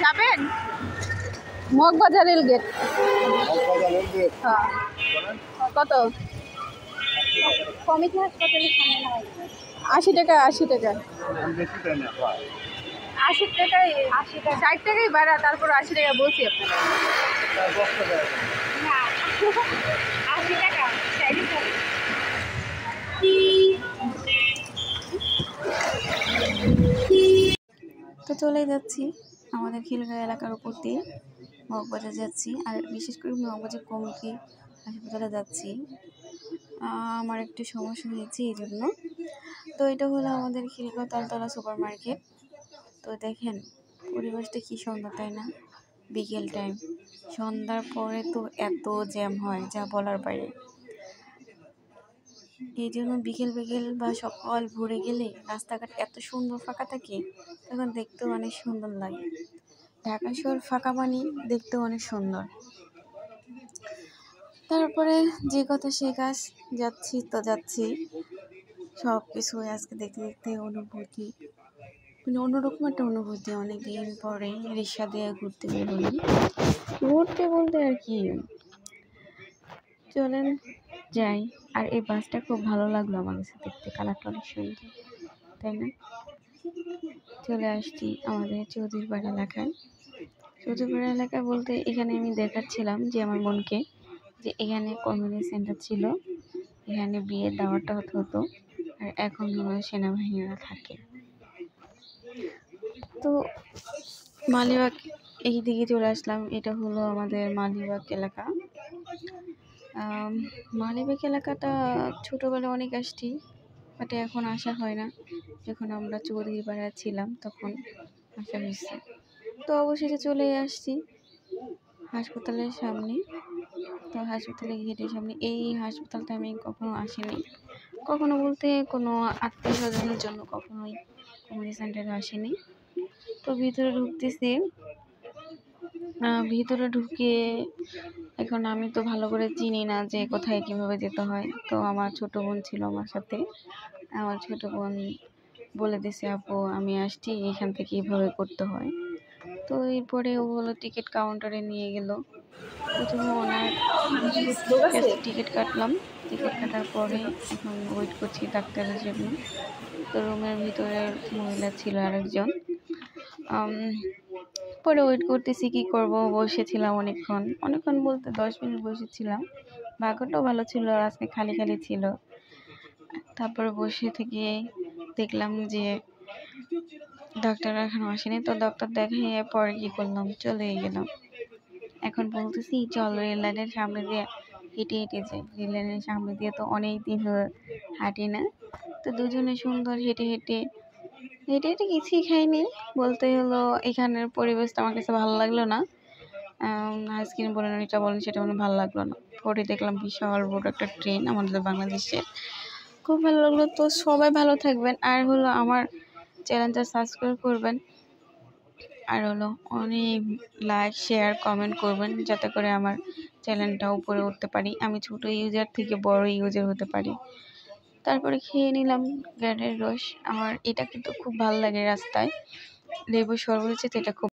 যাবেন Moghbazar rail gate. হ্যাঁ কত কমিটি হাসপাতালের সামনে 80 টাকা 80 টাকা 80 টাকায় 80 টাকা 60 টাকাই ভাড়া, তারপর 80 টাকা বলছি আপনাকে। না 80 টাকা তো চলে যাচ্ছি আমাদের খিলগাঁও এলাকার উপর দিয়ে মগবাজার যাচ্ছি, আর বিশেষ করে মগবাজার কমিটি হাসপাতালে যাচ্ছি। আমার একটু সমস্যা হয়েছে এই জন্য। তো এটা হলো আমাদের খিলগাঁও তালতলা সুপার মার্কেট। তো দেখেন পরিবেশটা কী সুন্দর, তাই না? বিকেল টাইম, সন্ধ্যার পরে তো এত জ্যাম হয় যা বলার বাইরে। এই জন্য বিকেল বা সকাল ভোরে গেলে রাস্তাঘাট এত সুন্দর ফাঁকা থাকে, তখন দেখতেও অনেক সুন্দর লাগে। ঢাকা শহর ফাঁকা মানে দেখতেও অনেক সুন্দর। তারপরে যে কথা সে কাজ, যাচ্ছি সব কিছু আজকে দেখতে অনুভূতি, মানে অন্যরকম একটা অনুভূতি। অনেকদিন পরে রিক্সা দিয়ে ঘুরতে বেরোলাম, ঘুরতে বলতে আর কি, চলেন যাই। আর এই বাসটা খুব ভালো লাগলো আমার কাছে দেখতে, কালারটা অনেক সুন্দর, তাই না? চলে আসছি আমাদের চৌধুরীপাড়া এলাকায়। চৌধুরীপাড়া এলাকা বলতে এখানে আমি দেখাচ্ছিলাম যে আমার বোনকে, যে এখানে কমিউনিটি সেন্টার ছিল, এখানে বিয়ের দাওয়াটা হতো, আর এখন সেনাবাহিনীরা থাকে। তো মালিবাগ এই দিকে চলে আসলাম, এটা হলো আমাদের মালিবাগ এলাকা। মালিবাগ এলাকাটা ছোটোবেলায় অনেক আসছি, বাট এখন আসা হয় না। যখন আমরা চৌধুরীপাড়া ছিলাম তখন আসা হয়েছে। তো অবশেষে চলে আসছি হাসপাতালের সামনে। তো হাসপাতালের গেটের সামনে, এই হাসপাতালটা আমি কখনো আসিনি, কখনো বলতে কোনো আত্মীয় স্বজনের জন্য কখনোই কমিউনিটি সেন্টারে আসিনি। তো ভিতরে ঢুকতেছি, ভিতরে ঢুকে এখন আমি তো ভালো করে চিনি না যে কোথায় কীভাবে যেতে হয়। তো আমার ছোটো বোন ছিল আমার সাথে, আমার ছোটো বোন বলে দিছে, আপু আমি আসছি, এখান থেকে এইভাবে করতে হয়। তো এরপরে ও হলো টিকিট কাউন্টারে নিয়ে গেল। প্রথমে ওনার টিকিট কাটলাম, টিকিট কাটার পরে এখন ওয়েট করছি ডাক্তারের জন্য। তো রুমের ভিতরে মহিলা ছিল আরেকজন, পরে ওয়েট করতেছি, কি করব, বসেছিলাম অনেকক্ষণ বলতে 10 মিনিট বসেছিলাম। ভাগ্যটাও ভালো ছিল, আজকে খালি ছিল। তারপরে বসে থেকে দেখলাম যে ডাক্তার এখনো আসেনি। তো ডাক্তার দেখিয়ে পরে কি করলাম, চলে গেলাম। এখন বলতেছি চল রেল লাইনের সামনে দিয়ে হেঁটে যাই। রেল লাইনের সামনে দিয়ে তো অনেক দিন হাঁটি না। তো দুজনে সুন্দর হেঁটে কিছুই খাইনি, বলতে হলো এখানের পরিবেশটা আমার কাছে ভালো লাগলো না। আইসক্রিম বলেন, এটা বলেন, সেটা বলেন, ভালো লাগলো না। পরে দেখলাম বিশাল বড় একটা ট্রেন আমাদের বাংলাদেশে, খুব ভালো লাগলো। তো সবাই ভালো থাকবেন, আর হলো আমার চ্যানেলটা সাবস্ক্রাইব করবেন, আর হলো অনেক লাইক শেয়ার কমেন্ট করবেন, যাতে করে আমার চ্যানেলটা উপরে উঠতে পারি, আমি ছোট ইউজার থেকে বড় ইউজার হতে পারি। তারপরে খেয়ে নিলাম গ্যানের রস। আমার এটা কিন্তু খুব ভালো লাগে, রাস্তায় লেবু শরবত হচ্ছে, এটা খুব